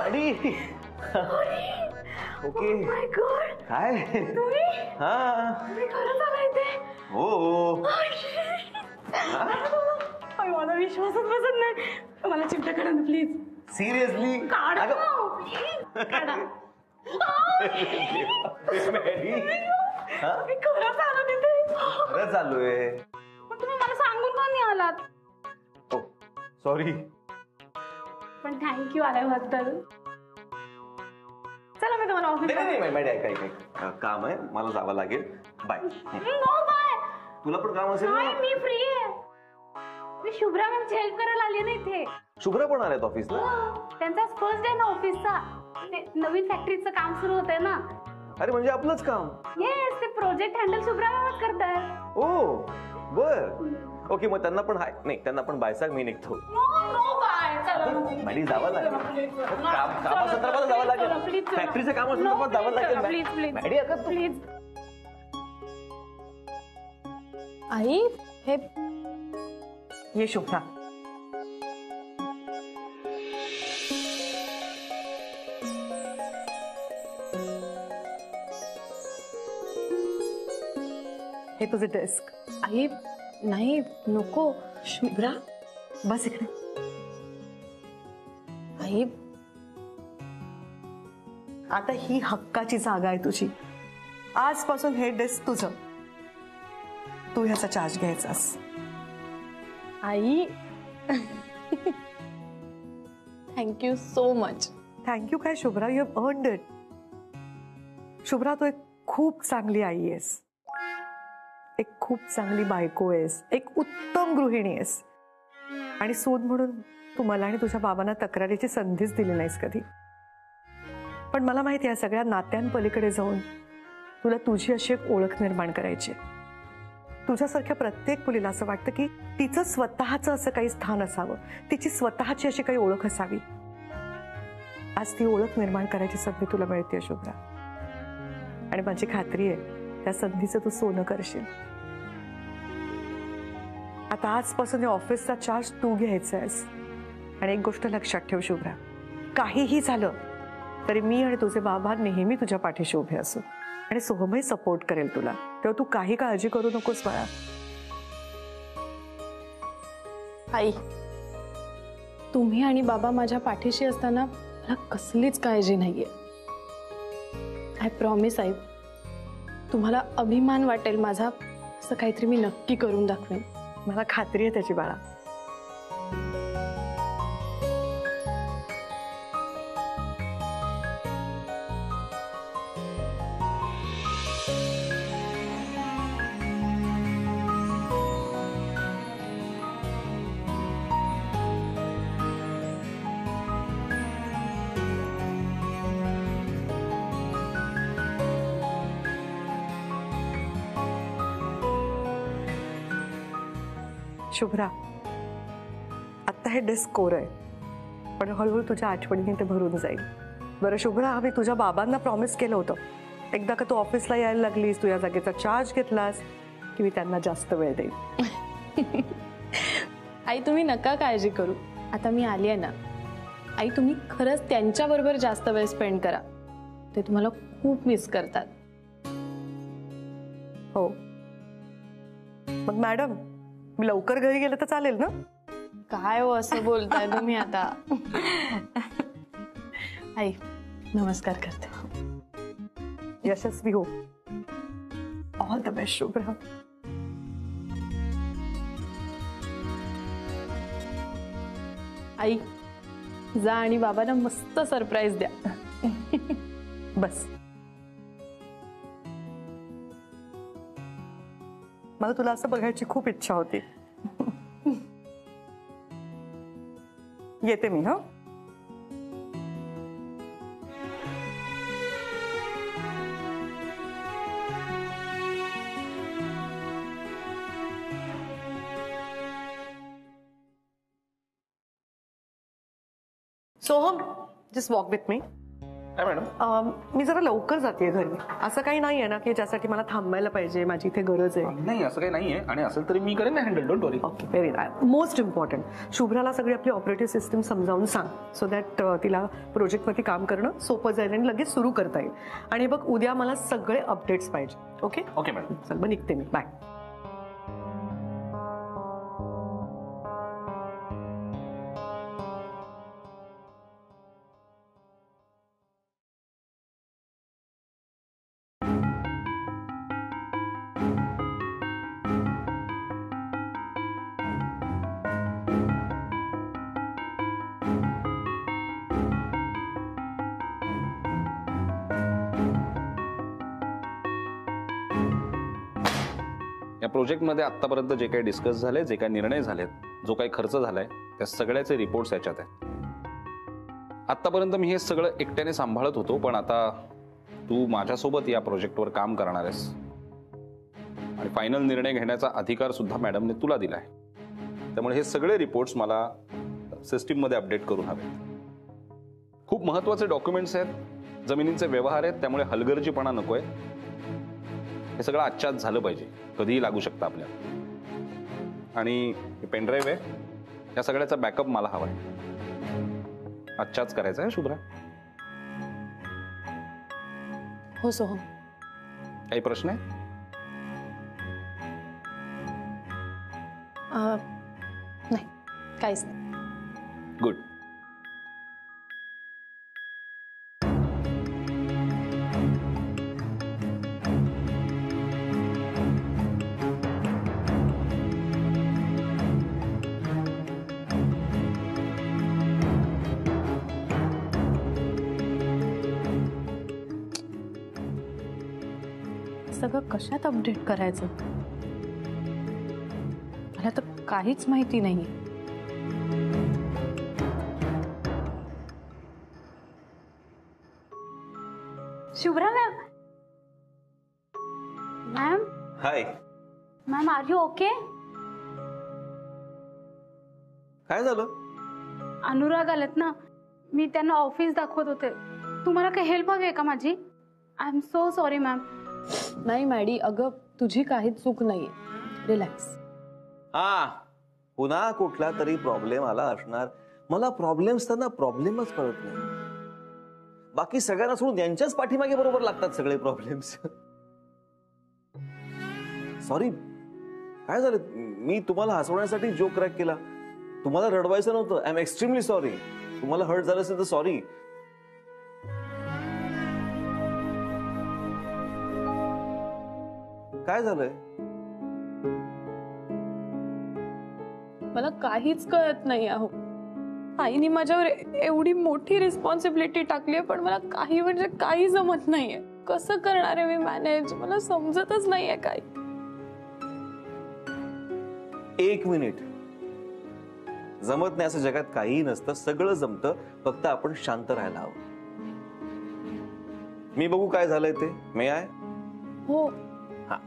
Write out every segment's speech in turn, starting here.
गाडी. ओके. माय गॉड. काय? तुम्ही? हा. तुम्ही खरंच आलाय ते? हो. मला विश्वासच बसत नाही. मला चिमटा काढा ना प्लीज. सिरियसली? काढा प्लीज. काढा. मी खरंच आलो तिथे. खरंच चालूय. पण तुम्ही मला सांगून का नाही आलात? हो सॉरी. पण थँक्यू आल्याबद्दल. चला मी तुम्हाला ऑफिस. नाही ऐका काम आहे मला जावं लागेल. बाय. No bye. तुला पण काम असेल ना? मी फ्री आहे. मी शुभ्रा मॅमची हेल्प करायला आली ना इथे. शुभ्रा पण आल्यात ऑफिसला? त्यांचा फर्स्ट डे ना ऑफिसचा. ते नवीन फॅक्टरीचं काम सुरू होतंय ना. अरे म्हणजे आपलंच काम? येस. ते प्रोजेक्ट हँडल शुभ्रा मॅमच करतात. ओ बर. ओके मग त्यांना पण हाय. नाही त्यांना पण बाय सांग. मी निघतो. No bye. चला मॅडी जावं लागेल. कामासंदर्भात जावं लागेल. फॅक्टरीच्या कामासंदर्भात जावं लागेल. प्लीज प्लीज मॅडी अगं प्लीज. आई हे ये शुभ्रा. हे तुझे डेस्क. आई नाही नको. शुभ्रा बस इकडे. आई आता ही हक्काची जागा आहे तुझी. आजपासून हे डेस्क तुझं. तू ह्याचा चार्ज घ्यायचास. आई थँक्यू सो मच. थँक्यू काय Shubhra. You have earned it. Shubhra तू एक खूप चांगली आई आहेस. एक खूप चांगली बायको आहेस. एक उत्तम गृहिणी आहेस. आणि सून म्हणून तू मला आणि तुझ्या बाबांना तक्रारीची संधीच दिली नाहीस कधी. पण मला माहिती आहे सगळ्या नात्यांपलीकडे जाऊन तुला तुझी अशी एक ओळख निर्माण करायची. तुझ्यासारख्या प्रत्येक मुलीला असं वाटतं की तिचं स्वतःचं असं काही स्थान असावं. तिची स्वतःची अशी काही ओळख असावी. आज ती ओळख निर्माण करायची संधी तुला मिळते शुभ्रा. आणि माझी खात्री आहे त्या संधीचं तू सोनं करशील. आता आजपासून या ऑफिसचा चार्ज तू घ्यायचा आहेस. आणि एक गोष्ट लक्षात ठेव शुभ्रा. काहीही झालं तरी मी आणि तुझे बाबा नेहमी तुझ्या पाठीशी उभे असू. आणि सोहमही सपोर्ट करेल तुला. तेव्हा तू काही काळजी करू नकोस बाळा. आई तुम्ही आणि बाबा माझ्या पाठीशी असताना मला कसलीच काळजी नाहीये. I promise I. तुम्हाला अभिमान वाटेल माझा. असं काहीतरी मी नक्की करून दाखवेन. मला खात्री आहे त्याची बाळा. शुभ्रा आता हे डेस्क कोर आहे. पण हळूहळू तुझ्या आठवणीने ते भरून जाईल. बरं शुभ्रा आम्ही तुझ्या बाबांना प्रॉमिस केलं होतं एकदा का तू ऑफिसला यायला लागलीस तू या जागेचा चार्ज घेतलास की मी त्यांना जास्त वेळ देईन. आई तुम्ही नका काळजी करू. आता मी आली आहे ना. आई तुम्ही खरंच त्यांच्याबरोबर जास्त वेळ स्पेंड करा. ते तुम्हाला खूप मिस करतात. हो मग मॅडम मी लवकर घरी गेलं तर चालेल ना? काय हो असं बोलताय तुम्ही आता. आई नमस्कार करते. यशस्वी हो. All the best Shubhra. आई जा आणि बाबांना मस्त सरप्राईज द्या. बस मला तुला असं बघायची खूप इच्छा होती. येते मी. हा Soham just walk with me. काय मॅडम? मी जरा लवकर जाते घरी. असं काही नाही आहे ना की ज्यासाठी मला थांबायला पाहिजे, माझी इथे गरज आहे? नाही, असं काही नाहीये, आणि असेल तरी मी करेन ना handle, don't worry. Okay, very most important, शुभ्राला सगळी आपली ऑपरेटिव्ह सिस्टम समजावून सांग, सो दॅट तिला प्रोजेक्टवरती काम करणं सोपं जाईल आणि लगेच सुरू करता येईल. आणि बघ, उद्या मला सगळे अपडेट्स पाहिजे. Okay okay madam. चल मग निघते मी. बाय. या प्रोजेक्टमध्ये आतापर्यंत जे काही डिस्कस झाले, जे काही निर्णय झालेत, जो काही खर्च झालाय, त्या सगळ्याचे रिपोर्ट्स याच्यात आहेत. आतापर्यंत मी हे सगळं एकट्याने सांभाळत होतो, पण आता तू माझ्यासोबत या प्रोजेक्टवर काम करणार आहेस आणि फायनल निर्णय घेण्याचा अधिकार सुद्धा मॅडमने तुला दिलाय. त्यामुळे हे सगळे रिपोर्ट्स मला सिस्टीममध्ये अपडेट करून हवे. खूप महत्वाचे डॉक्युमेंट्स आहेत, जमिनींचे व्यवहार आहेत, त्यामुळे हलगर्जीपणा नकोय. हे सगळं आजच्याच झालं पाहिजे, कधीही लागू शकतं आपल्याला. आणि पेनड्राईव्ह आहे, या सगळ्याचा बॅकअप मला हवाय. आजच्याच करायचं आहे शुभ्रा. हो सोहम. काही प्रश्न आहे? नाही, काहीच नाही. गुड. सगळं कशात अपडेट करायचं मला तर काहीच माहिती नाही. Shubhra ma'am. Ma'am. Hi. Ma'am, are you okay? काय झालं? अनुराग आलेत ना, मी त्यांना ऑफिस दाखवत होते. तुम्हाला काही हेल्प हवी आहे का माझी? I am so sorry ma'am. नाही मॅडी, अगं तुझी काहीच चूक नाहीये. रिलॅक्स. हा, पुन्हा कुठला तरी प्रॉब्लेम आला असणार. मला प्रॉब्लेम्स त्यांना प्रॉब्लेमच कळत नाही. बाकी सगळ्यांना सोडून यांच्याच पाठीमागे बरोबर लागतात सगळे प्रॉब्लेम्स. सॉरी. काय झालं? मी तुम्हाला हसवण्यासाठी जोक क्रॅक केला. तुम्हाला रडवायचं नव्हतं. I am extremely sorry. तुम्हाला हर्ट झालं असेल तर सॉरी. काय झालंय? मला काहीच कळत नाही आहो. आईने माझ्यावर एवढी मोठी रिस्पॉन्सिबिलिटी टाकली आहे, पण मला काही म्हणजे काही जमत नाहीये. कसं करणार आहे मी मॅनेज? मला समजतच नाहीये काय. एक मिनिट. जमत नाही असं जगात काहीही नसतं. सगळं जमतं, फक्त आपण शांत राहायला हवं. मी बघू काय झालंय ते. मे आय? हो. हा.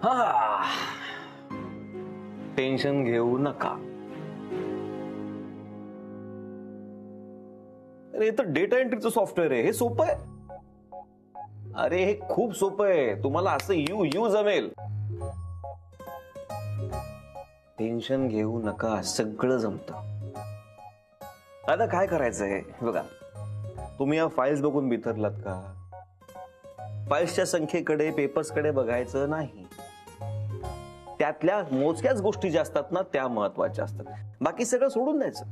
हा, टेन्शन घेऊ नका. अरे हे तर डेटा एंट्रीचं सॉफ्टवेअर आहे. हे सोपं आहे. अरे हे खूप सोपं आहे. तुम्हाला असं यू जमेल. टेन्शन घेऊ नका, सगळं जमतं. आता काय करायचंय बघा. तुम्ही या फाईल्स बघून बिथरलात का? फाईल्सच्या संख्येकडे, पेपर्सकडे बघायचं नाही. त्यातल्या मोजक्याच गोष्टी ज्या असतात ना, त्या महत्वाच्या असतात. बाकी सगळं सोडून द्यायचं.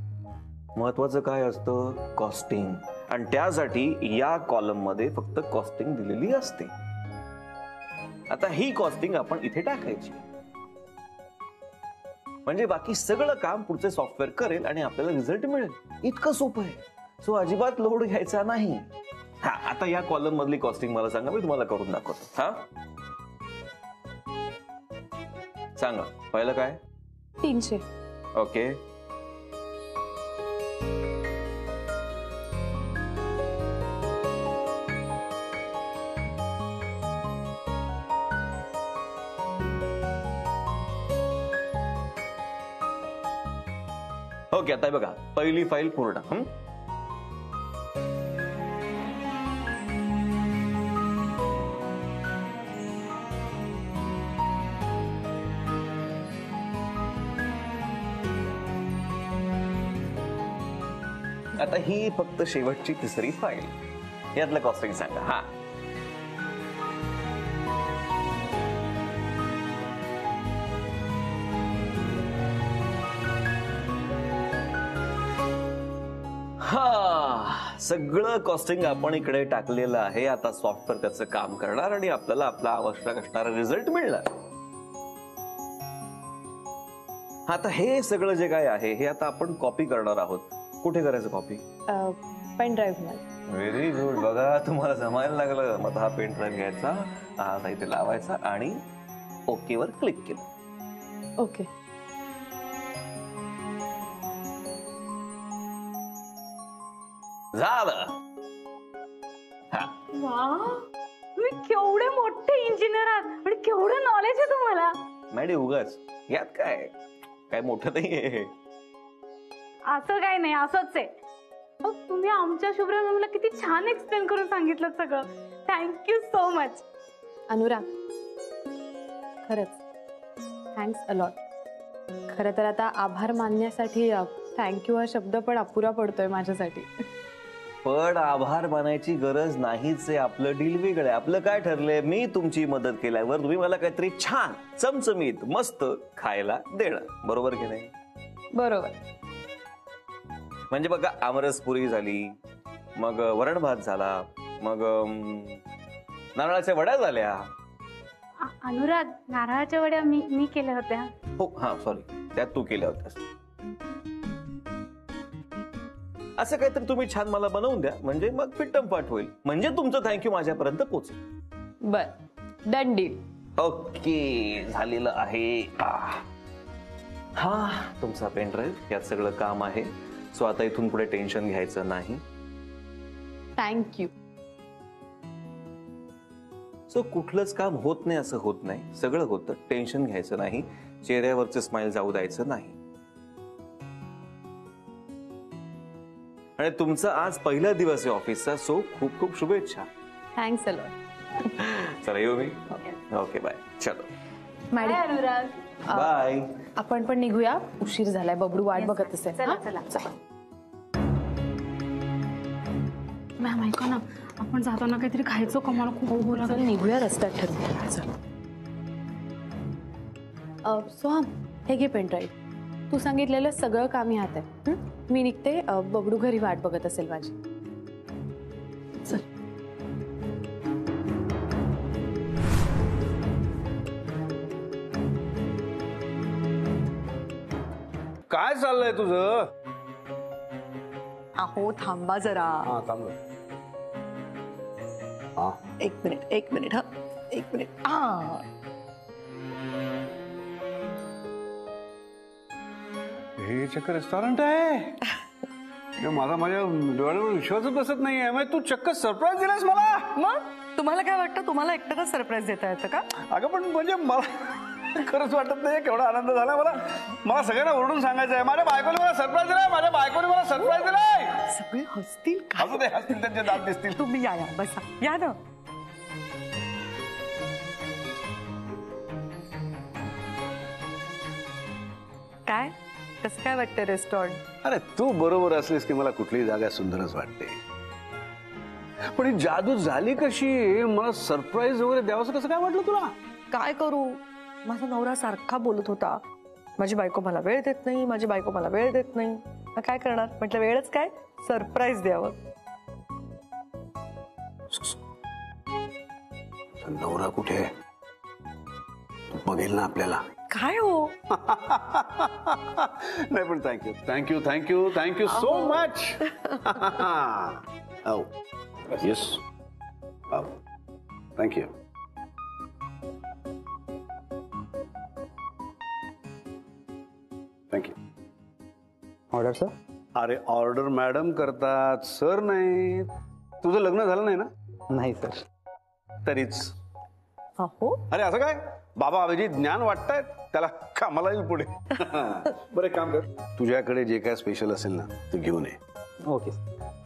महत्वाचं काय असतं? कॉस्टिंग. आणि त्यासाठी या कॉलम मध्ये फक्त कॉस्टिंग दिलेली असते. आता ही कॉस्टिंग आपण इथे टाकायची, म्हणजे बाकी सगळं काम पुढचे सॉफ्टवेअर करेल आणि आपल्याला रिझल्ट मिळेल. इतकं सोपं आहे. सो अजिबात लोड घ्यायचा नाही. हा, आता या कॉलम मधली कॉस्टिंग मला सांगा, मी तुम्हाला करून दाखवतो. हा, सांगा. पहिलं काय? 300. ओके. ओके, आता बघा पहिली फाईल पूर्ण. आता ही फक्त शेवटची तिसरी फाईल. यातलं कॉस्टिंग सांगा. हा, सगळं कॉस्टिंग आपण इकडे टाकलेलं आहे. आता सॉफ्टवेअर त्याचं काम करणार आणि आपल्याला आपला आवश्यक असणारा रिझल्ट मिळणार. आता हे सगळं जे काय आहे हे आता आपण कॉपी करणार आहोत. कुठे करायचं कॉपी? पेन ड्राईव्ह मध्ये. Very good. बघा तुम्हाला जमायला लागलं. मग हा पेन ड्राईव्ह घ्यायचा, हा इथे लावायचा आणि ओके वर क्लिक केलं. ओके. झालं. तुम्ही केवढे मोठे इंजिनियर आहात आणि केवढं नॉलेज आहे तुम्हाला. मॅडम उगाच यात काय मोठं नाहीये. असं काय नाही, असंच आहे. तुम्ही आमच्या शुभ्रा मॅमला किती छान एक्सप्लेन करून सांगितलं सगळं. Thank you so much. अनुराग, खरंच थँक्स अलॉट. खरं तर आता आभार मानण्यासाठी थँक्यू हा शब्द पण अपुरा पडतोय माझ्यासाठी. पण आभार मानायची गरज नाहीच आहे. आपलं डील वेगळं आहे. आपलं काय ठरलंय, मी तुमची मदत केल्यावर तुम्ही मला काहीतरी छान चमचमीत मस्त खायला देणं. बरोबर की नाही? बरोबर. म्हणजे बघा, आमरस पुरी झाली, मग वरण भात झाला, मग नारळाच्या वड्या झाल्या. अनुराग, नारळाच्या वड्या मी केल्या होत्या. हो, हा सॉरी, त्यात तू केल्या होत्यास. असं काहीतरी तुम्ही छान मला बनवून द्या, म्हणजे मग फिट्टमफाट होईल. म्हणजे तुमचं थँक्यू माझ्यापर्यंत पोहोचेल. बर, डन डील. ओके, झालेलं आहे. हा तुमचा पेन ड्राईव्ह, यात सगळं काम आहे. सो आता इथून पुढे टेन्शन घ्यायचं नाही. थँक्यू. सो कुठलंच काम होत नाही असं होत नाही. सगळं होतं. टेन्शन घ्यायचं नाही. चेहऱ्यावरचं स्माइल जाऊ द्यायचं नाही. आणि तुमचा आज पहिला दिवस आहे ऑफिसचा. सो खूप खूप शुभेच्छा. Thanks a lot. चला येऊ मी. Okay bye. चलो मॅडम. अनुराग, बाय. आपण पण निघूया, उशीर झालाय. बबडू वाट बघत असेल. चला चला. मॅम ऐका ना, आपण जाताना काहीतरी खायचं का? मला खूप भूक लागली. निघूया, रस्त्यात ठरवूया. सोहम, हे घे पेन ड्राईव्ह. तू सांगितलेलं सगळं काम ह्यात आहे. मी निघते. बबडू घरी वाट बघत असेल माझी. चल. काय चाललंय तुझं? अहो थांबा जरा. हा थांब. एक मिनिट. हा, एक मिनिट. हा, हे चक्क रेस्टॉरंट आहे. माझ्या डोळ्यावर विश्वासच बसत नाहीये. म्हणजे तू चक्क सरप्राईज दिलास मला. मग तुम्हाला काय वाटतं, तुम्हाला एकट्याला सरप्राईज देता येतं का? अगं पण म्हणजे मला खरंच वाटत नाही केवढा आनंद झाला मला सगळ्यांना ओरडून सांगायचं आहे. माझ्या बायकोने मला सरप्राईज दिलाय. सगळे हसतील का? हसतील, त्यांचे दात दिसतील. तुम्ही या बसा. या ना. काय कसं काय वाटतं रेस्टॉरंट? अरे तू बरोबर असलीस की मला कुठलीही जागा सुंदरच वाटते. पण ही जादू झाली कशी? मला सरप्राईज वगैरे द्यावंसं कसं काय वाटलं तुला? काय करू, माझा नवरा सारखा बोलत होता, माझी बायको मला वेळ देत नाही, माझी बायको मला वेळ देत नाही. काय करणार, म्हटलं वेळच काय, सरप्राईज द्यावं. नवरा कुठे? बघेल ना आपल्याला. काय हो? नाही पण thank you so much. Yes, thank you. Order sir. अरे ऑर्डर मॅडम करतात, सर नाही. तुझं लग्न झालं नाही ना? नाही सर. तरीच अहो अरे असं काय, बाबा अभिजित ज्ञान वाटतायत त्याला, कामाला येईल पुढे. बरं एक काम कर, तुझ्याकडे जे काय स्पेशल असेल ना ते घेऊन ये. ओके.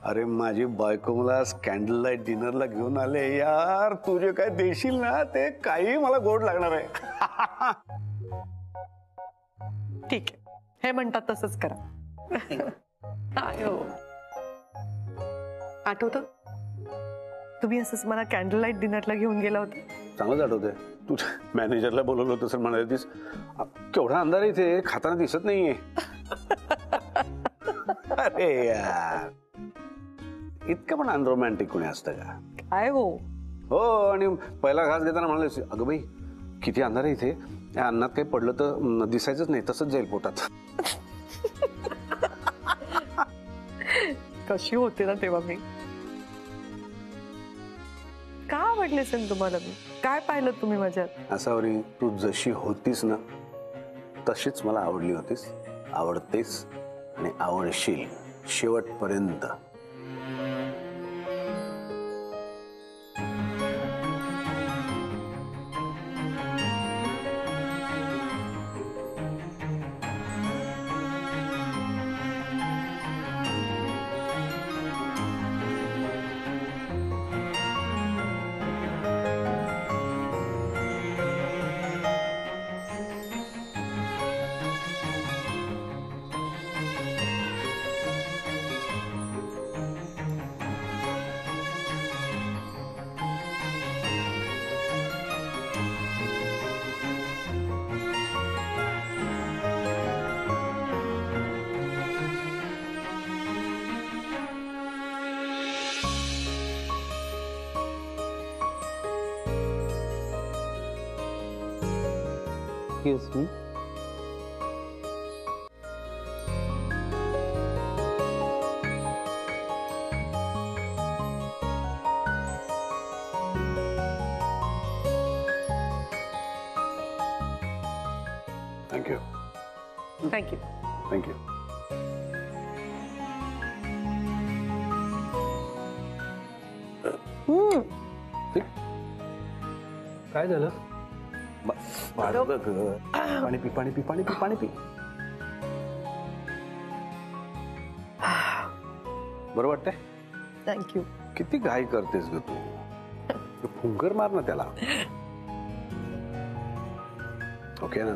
अरे माझी बायको मला कॅन्डल लाईट डिनरला घेऊन आले यार, तुझे काय देशील ना ते काही मला गोड लागणार आहे. ठीक आहे, हे म्हणतात तसंच करा. आठवतं तुम्ही असंच मला कॅन्डल लाईट डिनरला घेऊन गेला होता. चांगलंच आठवतंय. तू मॅनेजरला बोलवलं होतं सर, म्हणाले केवढा अंधार आहे इथे, खाताना दिसत नाहीये. अरे यार, इतकं पण अनरोमॅन्टिक कोणी असतं का? काय हो. हो, आणि पहिला घास घेताना म्हणाले अगं बाई किती अंधार आहे इथे, या अन्नात काही पडलं तर दिसायचंच नाही, तसंच जाईल पोटात. कशी होते ना तेव्हा मी. का आवडले असेल तुम्हाला मी? काय पाहिलं तुम्ही माझ्यात? असावरी तू जशी होतीस ना तशीच मला आवडली होतीस, आवडतेस आणि आवडशील शेवटपर्यंत. Excuse me. Thank you. Thank you. Thank you. काय झालं? पाणी पी, पाणी पी, पाणी पी, पाणी पी. बरं वाटतंय? थँक्यू. किती घाई करतेस ग तू, फुंकर मार ना त्याला. ओके ना?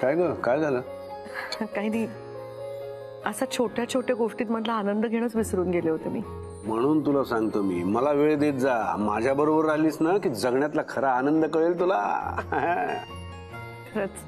काय ग, काय झालं? काही नाही, असा छोट्या छोट्या गोष्टीत मधला आनंद घेणंच विसरून गेले होते मी. म्हणून तुला सांगतो मी, मला वेळ देत जा. माझ्या बरोबर राहिलीस ना की जगण्यातला खरा आनंद कळेल तुला. खरंच.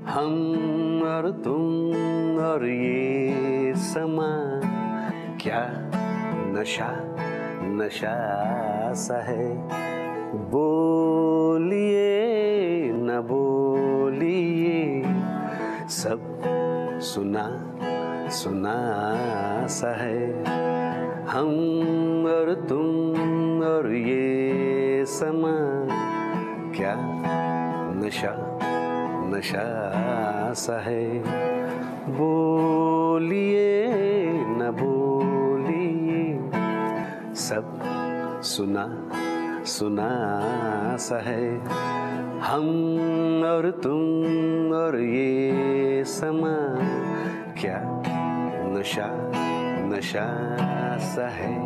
हम और तुम और ये समा, क्या नशा नशा सा है. बोलिए न बोलिए, सब सुना सुना सा है. हम और तुम और ये समा, क्या नशा नशा सा है. बोलिए न बोलिए. सब सुना सुना सा है, हम और तुम और ये समा, क्या नशा नशा सा है।